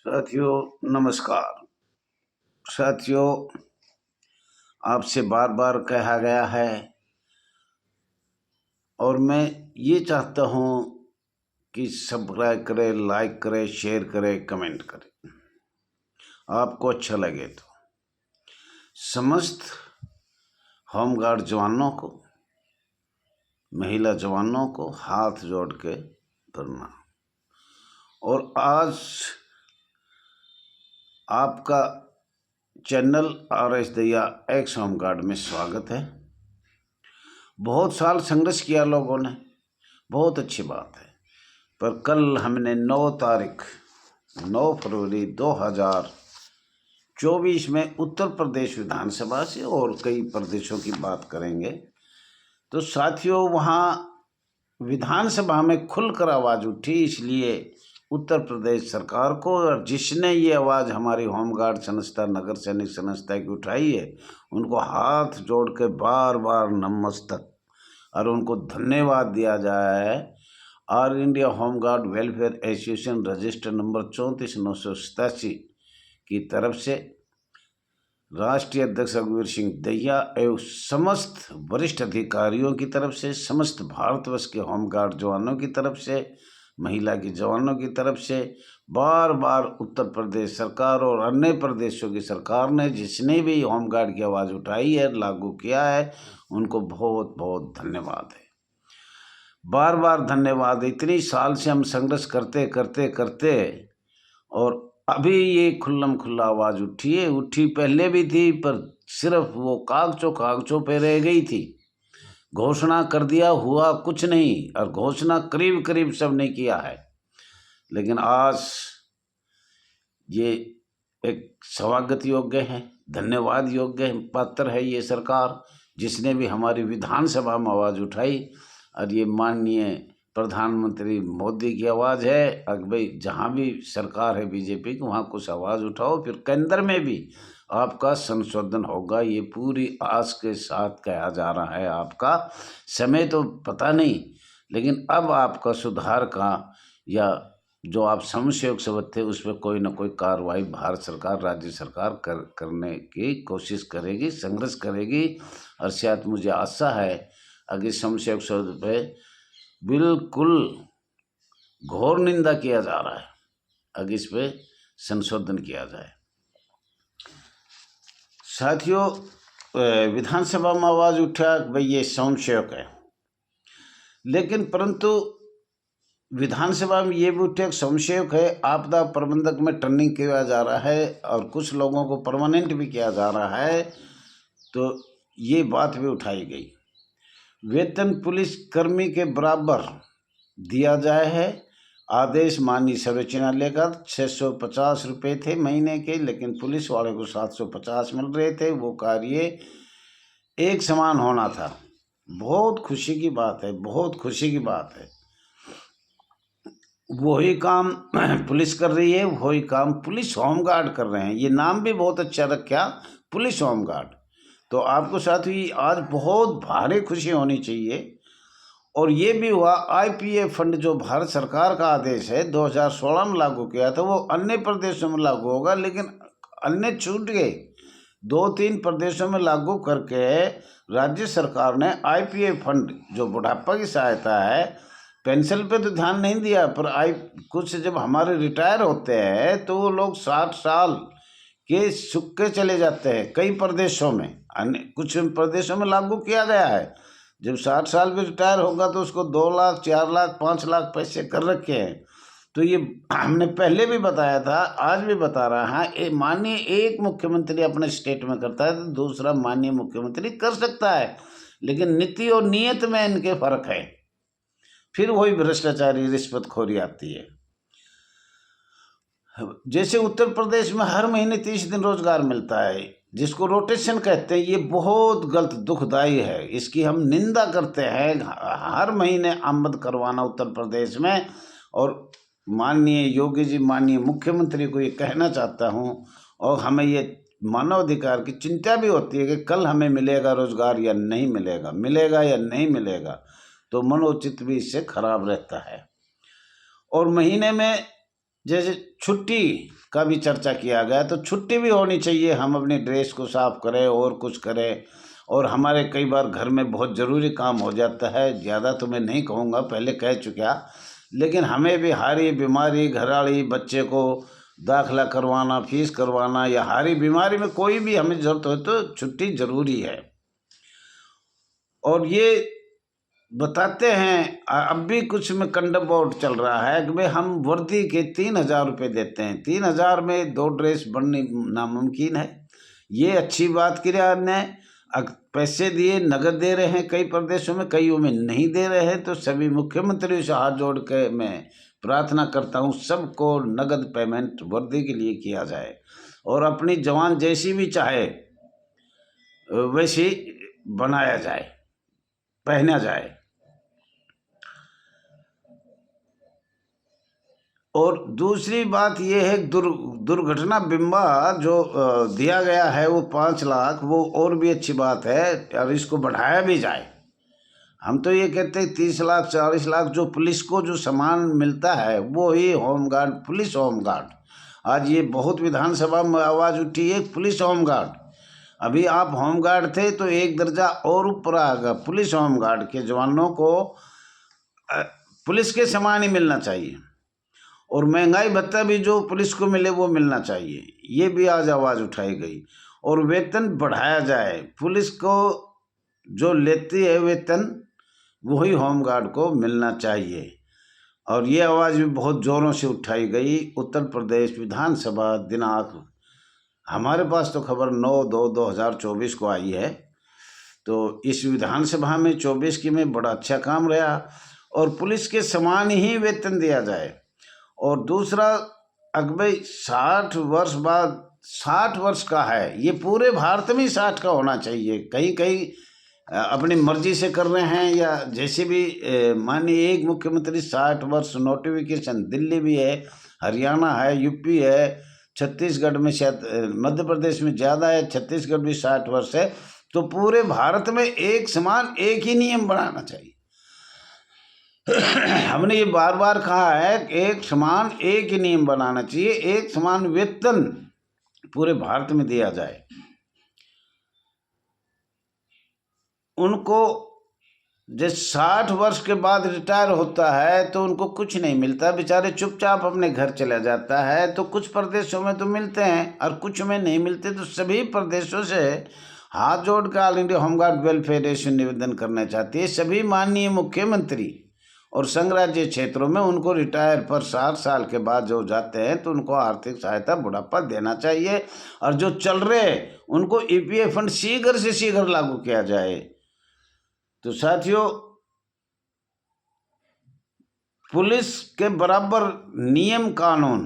साथियों नमस्कार। साथियों, आपसे बार बार कहा गया है और मैं ये चाहता हूँ कि सब्सक्राइब करें, लाइक करें, शेयर करें, कमेंट करें। आपको अच्छा लगे तो समस्त होमगार्ड जवानों को, महिला जवानों को हाथ जोड़ के धरना। और आज आपका channel RS Dahiya x home guard में स्वागत है। बहुत साल संघर्ष किया लोगों ने, बहुत अच्छी बात है। पर कल हमने 9 फरवरी 2024 में उत्तर प्रदेश विधानसभा से और कई प्रदेशों की बात करेंगे। तो साथियों, वहाँ विधानसभा में खुलकर आवाज़ उठी, इसलिए उत्तर प्रदेश सरकार को, और जिसने ये आवाज़ हमारी होमगार्ड संस्था, नगर सैनिक संस्था की उठाई है, उनको हाथ जोड़ के बार बार नमस्तक और उनको धन्यवाद दिया जाए। All India home guard welfare association register number 34,987 की तरफ से राष्ट्रीय अध्यक्ष रघुवीर सिंह दहिया एवं समस्त वरिष्ठ अधिकारियों की तरफ से, समस्त भारतवर्ष के होमगार्ड जवानों की तरफ से, महिला की जवानों की तरफ से बार बार उत्तर प्रदेश सरकार और अन्य प्रदेशों की सरकार ने जिसने भी होमगार्ड की आवाज़ उठाई है, लागू किया है, उनको बहुत बहुत धन्यवाद है। बार बार धन्यवाद। इतनी साल से हम संघर्ष करते करते करते और अभी ये खुल्लम खुल्ला आवाज़ उठी है। उठी पहले भी थी, पर सिर्फ वो कागजों पे रह गई थी। घोषणा कर दिया, हुआ कुछ नहीं, और घोषणा करीब करीब सब ने किया है। लेकिन आज ये एक स्वागत योग्य है, धन्यवाद योग्य है, पात्र है ये सरकार, जिसने भी हमारी विधानसभा में आवाज़ उठाई। और ये माननीय प्रधानमंत्री मोदी की आवाज़ है। अब भाई जहाँ भी सरकार है बीजेपी की, वहाँ कुछ आवाज़ उठाओ, फिर केंद्र में भी आपका संशोधन होगा। ये पूरी आस के साथ कहा जा रहा है। आपका समय तो पता नहीं, लेकिन अब आपका सुधार का या जो आप समस्या सबक थे, उस पर कोई ना कोई कार्रवाई भारत सरकार, राज्य सरकार करने की कोशिश करेगी, संघर्ष करेगी। और शायद मुझे आशा है अगर समस्या सबक पे बिल्कुल घोर निंदा किया जा रहा है, अगर इस पे संशोधन किया जाए। साथियों, विधानसभा में आवाज़ उठा भाई ये स्वयंसेवक है, लेकिन परंतु विधानसभा में ये भी उठे स्वयंसेवक है, आपदा प्रबंधक में ट्रेनिंग किया जा रहा है और कुछ लोगों को परमानेंट भी किया जा रहा है। तो ये बात भी उठाई गई। वेतन पुलिस कर्मी के बराबर दिया जाए है। आदेश माननीय सर्वोच्च न्यायालय का 650 रुपये थे महीने के, लेकिन पुलिस वाले को 750 मिल रहे थे। वो कार्य एक समान होना था। बहुत खुशी की बात है, बहुत खुशी की बात है। वही काम पुलिस कर रही है, वही काम पुलिस होमगार्ड कर रहे हैं। ये नाम भी बहुत अच्छा रखा, पुलिस होमगार्ड। तो आपको साथ ही आज बहुत भारी खुशी होनी चाहिए। और ये भी हुआ, IPA फंड जो भारत सरकार का आदेश है 2016 में लागू किया था, वो अन्य प्रदेशों में लागू होगा, लेकिन अन्य छूट गए। 2-3 प्रदेशों में लागू करके राज्य सरकार ने IPA फंड जो बुढ़ापा की सहायता है, पेंशन पे तो ध्यान नहीं दिया, पर कुछ जब हमारे रिटायर होते हैं तो वो लोग 60 साल के सुख के चले जाते हैं। कई प्रदेशों में, अन्य कुछ प्रदेशों में लागू किया गया है। जब 60 साल भी रिटायर होगा तो उसको 2 लाख, 4 लाख, 5 लाख पैसे कर रखे हैं। तो ये हमने पहले भी बताया था, आज भी बता रहा है। माननीय एक मुख्यमंत्री अपने स्टेट में करता है तो दूसरा माननीय मुख्यमंत्री कर सकता है, लेकिन नीति और नीयत में इनके फर्क है। फिर वही भ्रष्टाचारी रिश्वतखोरी आती है। जैसे उत्तर प्रदेश में हर महीने 30 दिन रोजगार मिलता है, जिसको रोटेशन कहते हैं, ये बहुत गलत, दुखदाई है। इसकी हम निंदा करते हैं। हर महीने आमद करवाना उत्तर प्रदेश में। और माननीय योगी जी, माननीय मुख्यमंत्री को ये कहना चाहता हूँ, और हमें ये मानव अधिकार की चिंता भी होती है कि कल हमें मिलेगा रोजगार या नहीं मिलेगा, मिलेगा या नहीं मिलेगा, तो मनोचित भी इससे खराब रहता है। और महीने में जैसे छुट्टी का भी चर्चा किया गया, तो छुट्टी भी होनी चाहिए, हम अपनी ड्रेस को साफ करें और कुछ करें। और हमारे कई बार घर में बहुत ज़रूरी काम हो जाता है, ज़्यादा तो मैं नहीं कहूँगा, पहले कह चुका, लेकिन हमें भी हारी बीमारी, घरवाली, बच्चे को दाखिला करवाना, फीस करवाना, या हारी बीमारी में कोई भी हमें ज़रूरत हो तो छुट्टी ज़रूरी है। और ये बताते हैं, अब भी कुछ में कंडम बोर्ड चल रहा है कि भाई हम वर्दी के 3,000 रुपये देते हैं, 3,000 में 2 ड्रेस बननी नामुमकिन है। ये अच्छी बात की ने पैसे दिए, नगद दे रहे हैं कई प्रदेशों में, कईयों में नहीं दे रहे हैं। तो सभी मुख्यमंत्रियों से हाथ जोड़ के मैं प्रार्थना करता हूँ, सबको नगद पेमेंट वर्दी के लिए किया जाए, और अपनी जवान जैसी भी चाहे वैसी बनाया जाए, पहना जाए। और दूसरी बात ये है, दुर्घटना बीमा जो दिया गया है वो 5 लाख, वो और भी अच्छी बात है, और इसको बढ़ाया भी जाए। हम तो ये कहते हैं 30 लाख 40 लाख जो पुलिस को जो सामान मिलता है वो ही होमगार्ड, पुलिस होमगार्ड। आज ये बहुत विधानसभा में आवाज़ उठी है, पुलिस होमगार्ड। अभी आप होमगार्ड थे तो एक दर्जा और ऊपर आ गया, पुलिस होमगार्ड के जवानों को पुलिस के समान ही मिलना चाहिए, और महंगाई भत्ता भी जो पुलिस को मिले वो मिलना चाहिए, ये भी आज आवाज़ उठाई गई। और वेतन बढ़ाया जाए, पुलिस को जो लेती है वेतन वही होमगार्ड को मिलना चाहिए। और ये आवाज़ भी बहुत ज़ोरों से उठाई गई। उत्तर प्रदेश विधानसभा दिनांक, हमारे पास तो खबर 9/2/2024 को आई है, तो इस विधानसभा में 24 की में बड़ा अच्छा काम रहा, और पुलिस के समान ही वेतन दिया जाए। और दूसरा, अगले 60 वर्ष बाद, 60 वर्ष का है ये, पूरे भारत में 60 का होना चाहिए। कहीं कहीं अपनी मर्जी से कर रहे हैं, या जैसे भी माननीय एक मुख्यमंत्री 60 वर्ष नोटिफिकेशन, दिल्ली भी है, हरियाणा है, यूपी है, छत्तीसगढ़ में शायद, मध्य प्रदेश में ज़्यादा है, छत्तीसगढ़ भी 60 वर्ष है। तो पूरे भारत में एक समान एक ही नियम बनाना चाहिए। हमने ये बार बार कहा है कि एक समान एक ही नियम बनाना चाहिए, एक समान वेतन पूरे भारत में दिया जाए। उनको जैसे 60 वर्ष के बाद रिटायर होता है तो उनको कुछ नहीं मिलता, बेचारे चुपचाप अपने घर चला जाता है। तो कुछ प्रदेशों में तो मिलते हैं और कुछ में नहीं मिलते। तो सभी प्रदेशों से हाथ जोड़ कर all India home guard welfare association निवेदन करना चाहती है, सभी माननीय मुख्यमंत्री और संघ राज्य क्षेत्रों में उनको रिटायर पर 60 साल के बाद जो जाते हैं तो उनको आर्थिक सहायता बुढ़ापा देना चाहिए, और जो चल रहे उनको ईपीएफ फंड शीघ्र से शीघ्र लागू किया जाए। तो साथियों, पुलिस के बराबर नियम कानून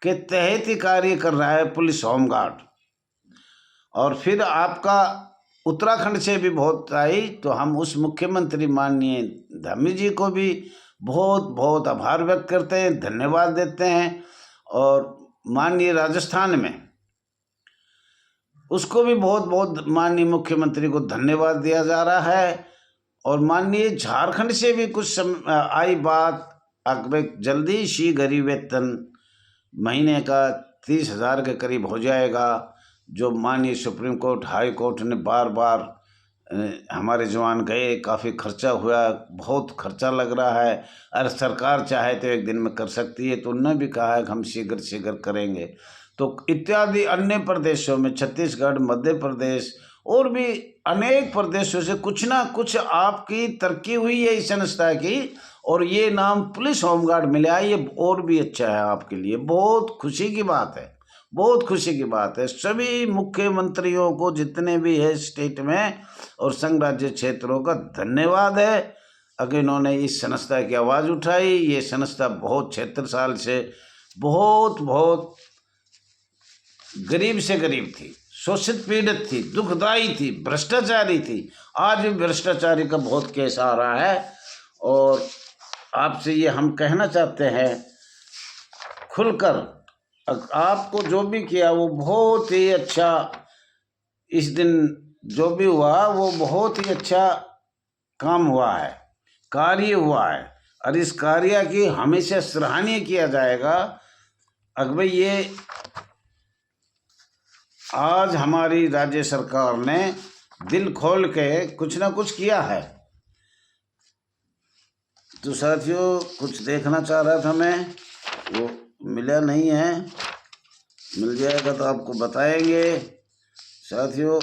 के तहत ही कार्य कर रहा है पुलिस होमगार्ड। और फिर आपका उत्तराखंड से भी बहुत आई, तो हम उस मुख्यमंत्री माननीय धामी जी को भी बहुत बहुत आभार व्यक्त करते हैं, धन्यवाद देते हैं। और माननीय राजस्थान में उसको भी बहुत बहुत माननीय मुख्यमंत्री को धन्यवाद दिया जा रहा है। और माननीय झारखंड से भी कुछ आई बात, जल्दी शी गरीब वेतन महीने का 30,000 के करीब हो जाएगा, जो माननीय सुप्रीम कोर्ट, हाई कोर्ट ने बार बार, हमारे जवान गए, काफ़ी खर्चा हुआ, बहुत खर्चा लग रहा है, अगर सरकार चाहे तो एक दिन में कर सकती है। तो उन्होंने भी कहा है कि हम शीघ्र शीघ्र करेंगे। तो इत्यादि अन्य प्रदेशों में, छत्तीसगढ़, मध्य प्रदेश और भी अनेक प्रदेशों से कुछ ना कुछ आपकी तरक्की हुई है इस संस्था की, और ये नाम पुलिस होमगार्ड मिला, ये और भी अच्छा है आपके लिए, बहुत खुशी की बात है, बहुत खुशी की बात है। सभी मुख्यमंत्रियों को जितने भी है स्टेट में और संघ राज्य क्षेत्रों का धन्यवाद है, अगर इन्होंने इस संस्था की आवाज़ उठाई। ये संस्था बहुत 76 साल से बहुत बहुत गरीब से गरीब थी, शोषित पीड़ित थी, दुखदाई थी, भ्रष्टाचारी थी। आज भी भ्रष्टाचारी का बहुत केस आ रहा है, और आपसे ये हम कहना चाहते हैं खुलकर, आपको जो भी किया वो बहुत ही अच्छा, इस दिन जो भी हुआ वो बहुत ही अच्छा काम हुआ है, कार्य हुआ है, और इस कार्य की हमेशा सराहनीय किया जाएगा। अकबर ये आज हमारी राज्य सरकार ने दिल खोल के कुछ ना कुछ किया है। तो साथियों कुछ देखना चाह रहा था मैं, वो मिला नहीं है, मिल जाएगा तो आपको बताएंगे साथियों।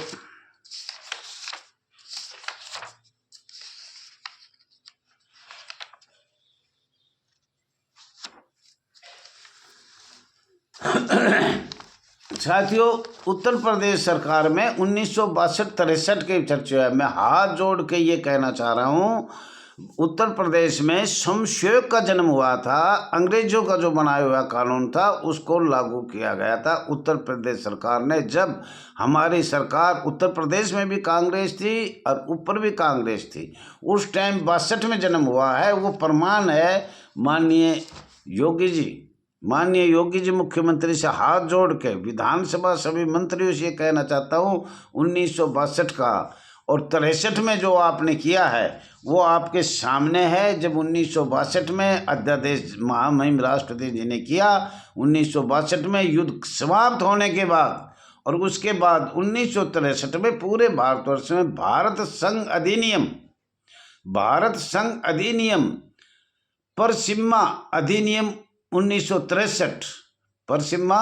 साथियों उत्तर प्रदेश सरकार में 1962-63 के चर्चा है। मैं हाथ जोड़ के ये कहना चाह रहा हूँ, उत्तर प्रदेश में समशोयक का जन्म हुआ था। अंग्रेजों का जो बनाया हुआ कानून था उसको लागू किया गया था उत्तर प्रदेश सरकार ने। जब हमारी सरकार, उत्तर प्रदेश में भी कांग्रेस थी और ऊपर भी कांग्रेस थी, उस टाइम 62 में जन्म हुआ है। वो प्रमाण है माननीय योगी जी मुख्यमंत्री से हाथ जोड़ के विधानसभा सभी मंत्रियों से ये कहना चाहता हूँ, 1962 का और 63 में जो आपने किया है वो आपके सामने है। जब 1962 में अध्यादेश महामहिम राष्ट्रपति जी ने किया, 1962 में युद्ध समाप्त होने के बाद, और उसके बाद 1963 में पूरे भारतवर्ष में भारत संघ अधिनियम परसिम्मा अधिनियम 1963, परसिम्मा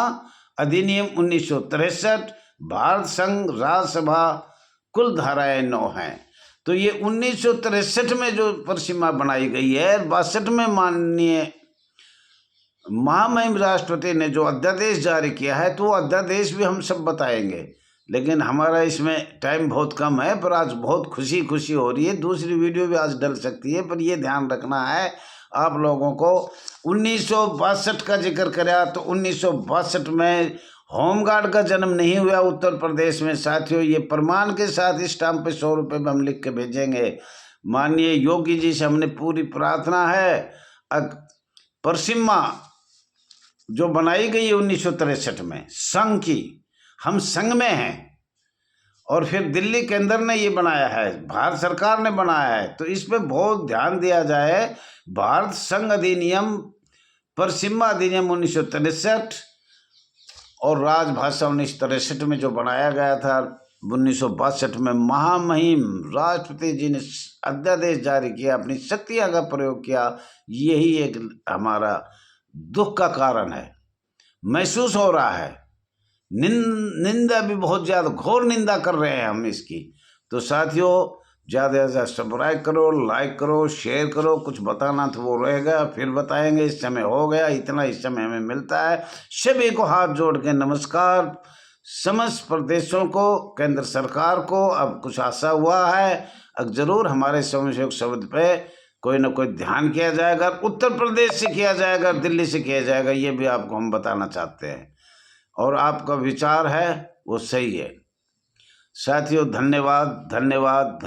अधिनियम 1963, भारत संघ राज्यसभा कुल धाराएं 9 हैं। तो ये 1963 में जो परसिम्मा बनाई गई है, 62 में माननीय महामहिम राष्ट्रपति ने जो अध्यादेश जारी किया है, तो वो अध्यादेश भी हम सब बताएंगे। लेकिन हमारा इसमें टाइम बहुत कम है, पर आज बहुत खुशी हो रही है। दूसरी वीडियो भी आज डल सकती है, पर ये ध्यान रखना है आप लोगों को। 1962 का जिक्र करा तो 1962 में होमगार्ड का जन्म नहीं हुआ उत्तर प्रदेश में। साथियों ये प्रमाण के साथ स्टाम्प पे 100 रुपये में हम लिख के भेजेंगे। माननीय योगी जी से हमने पूरी प्रार्थना है, परसिम्मा जो बनाई गई है 1963 में संघ की, हम संघ में हैं, और फिर दिल्ली केंद्र ने ये बनाया है, भारत सरकार ने बनाया है, तो इस पे बहुत ध्यान दिया जाए। भारत संघ अधिनियम परसिम्मा अधिनियम 1963 और राजभाषा 1963 में जो बनाया गया था, 1962 में महामहिम राष्ट्रपति जी ने अध्यादेश जारी किया, अपनी शक्तियाँ का प्रयोग किया। यही एक हमारा दुख का कारण है, महसूस हो रहा है। निंदा भी बहुत ज़्यादा, घोर निंदा कर रहे हैं हम इसकी। तो साथियों ज़्यादा से ज़्यादा सब्सक्राइब करो, लाइक करो, शेयर करो। कुछ बताना तो वो रहेगा, फिर बताएंगे। इस समय हो गया इतना, इस समय हमें मिलता है। सभी को हाथ जोड़ के नमस्कार। समस्त प्रदेशों को, केंद्र सरकार को अब कुछ आशा हुआ है, अब जरूर हमारे समशोयक शब्द पे कोई ना कोई ध्यान किया जाएगा। उत्तर प्रदेश से किया जाएगा, दिल्ली से किया जाएगा, ये भी आपको हम बताना चाहते हैं। और आपका विचार है वो सही है। साथियों धन्यवाद।